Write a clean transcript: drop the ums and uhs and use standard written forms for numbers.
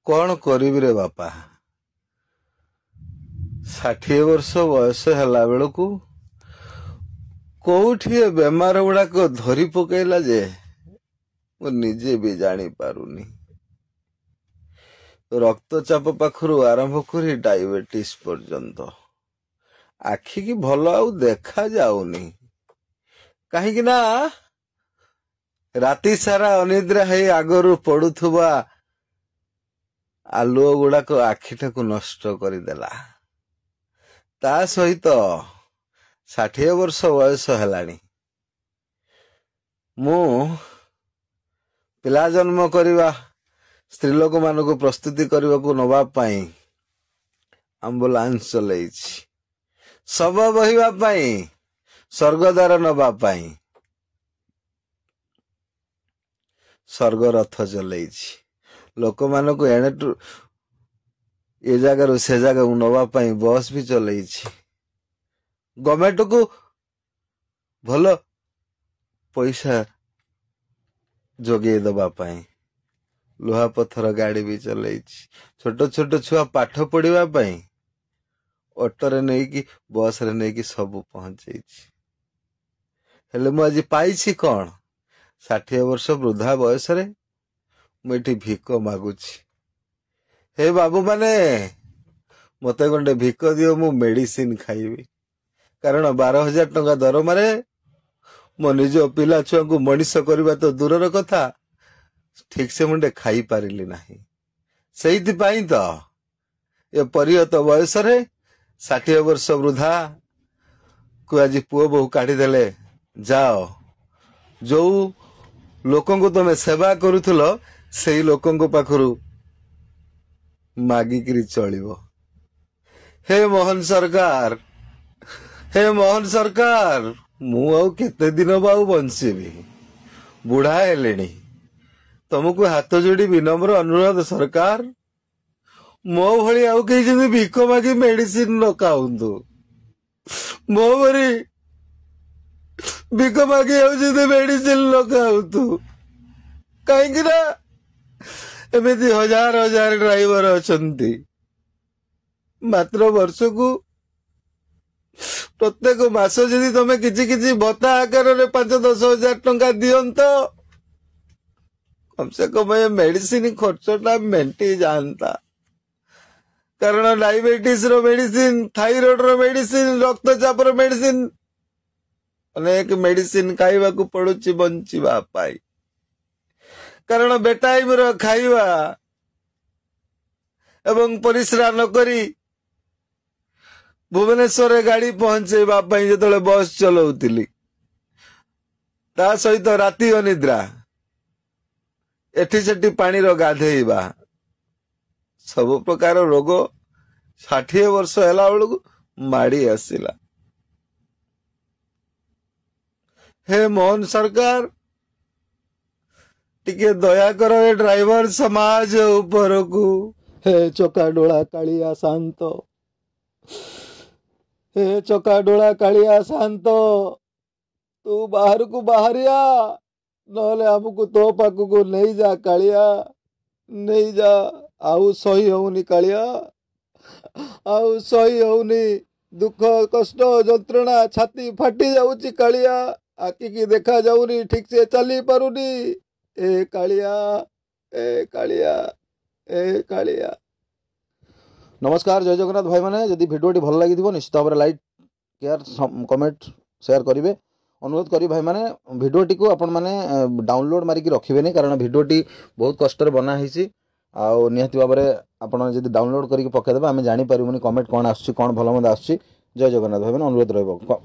कौन करिबि रे बापा 60 वर्ष बयस है बेलू कौठी बेमार गुड़ाक धरी पकेला जे मु निजे भी जानी पारुनी। रक्तचाप पाखरु आरंभ करी डायबिटीज पर्यंत आखि की भल आउ देखा जाउनी कहीं ना राति सारा अनिद्रा है आगरू पड़ुथुबा आलुओ गुड़ाक आखिटा को नष्ट करदेला। ता सहित 60 वर्ष बयस है मु पिला जन्म करवा स्त्री लोक मान को प्रस्तुति करने को नवा पाई आंबुलांस चलई शव बहिवाई स्वर्गद्वार नवापाई स्वर्ग रथ चलई लोक मान को एणे ये जगार से जगह नवापाई बस भी चलई गवर्नमेंट को भल पैसा जोगे दवापाई लुहा पत्थर गाड़ी भी चलई छोट छोट छुआ पाठ पढ़ा ऑटो नहीं कि बस रे नहीं कि सब पहुंचे हेले मुझे पाई कौन 60 वर्ष वृद्धा बयस रे मुझे भिक मागुची हे बाबू माने मते गंडे भिक दियो मु मेडिसिन खाइबी कारण 12,000 टंका दरमारे मो निज पिला छुआ को मनीष करवा तो दूरर कथा ठीक से मुंडे खाई पारिली नाही सेहिति पाई तो ये परियत बयस रे 60 वर्ष वृद्धा को आज पुओ बहु काढ़ी देले जाओ जो लोकों को तुम सेवा करुथुलो से लोकों को पाखरु मागिकरी चलिबो। हे मोहन सरकार मु आउ केते दिन बाऊ बंचीबी बुढ़ा हेलेनी तुमको हाथ जोड़ी विनम्र अनुरोध सरकार मो भली आउ कहीं जमी भिक मागी मेडिसिन न खाऊंतु मो भरी भिक मागी आउ मेडिसिन न खाऊंतु कहीं ना एमती हजार हजार ड्राइवर अच्छा मात्र वर्ष को प्रत्येक मास जदि तुम किसी भत्ता आकार 5-10 हजार टंका दिंत कम से कम ये मेडिसिन खर्चटा मेंटी जानता कारण डायबिटीज रो मेडिसिन थायराइड रो मेडिसिन रक्तचाप रो मेडिसिन अनेक मेडिसिन खाइबा को पड़ुची बंचिबा पाई कारण बेटाइम रो खाइबा एवं परिश्रा न करी भुवनेश्वर गाड़ी पहुंचेबा पाई जेतले बस चलाउतिली ता सहित राति अनिद्रा एठी सेठी पानी रो गाधेइबा सब प्रकार रोग 60 वर्ष हैला बेलू माड़ी आसिला। हे मोहन सरकार टिके दया करो ए ड्राइवर समाज ऊपर को हे चका डोला कालिया शांत हे चका डोला कालिया शांत तू बाहर को बाहरिया नहले हमको तो पाक को नहीं जा कालिया नहीं जा आउ सही होनी कालिया आउ सही होनी दुख कष्ट जंत्रणा छाती फाटी जाऊची कालिया आखि की देखा जाऊनी ठीक से चली पारुनी ए कालिया ए कालिया ए कालिया। नमस्कार जय जगन्नाथ भाई मैंने जदि भिडियोटी भल लगी निश्चित भाव में लाइक केयर कमेंट शेयर करेंगे अनुरोध करी भाई मैंने भिडियोटी को आपण मैंने डाउनलोड मारिकी रखिबेनी कारण भिडियोटी बहुत कष्ट बना होती आउ निहाती भाव में आपड़ जब डाउनलोड करके पकईदेवे आम जापर कमेंट कौन आसूँ कौन भल मन्द आसूँ जय जगन्नाथ भाई मैंने अनुरोध रहा।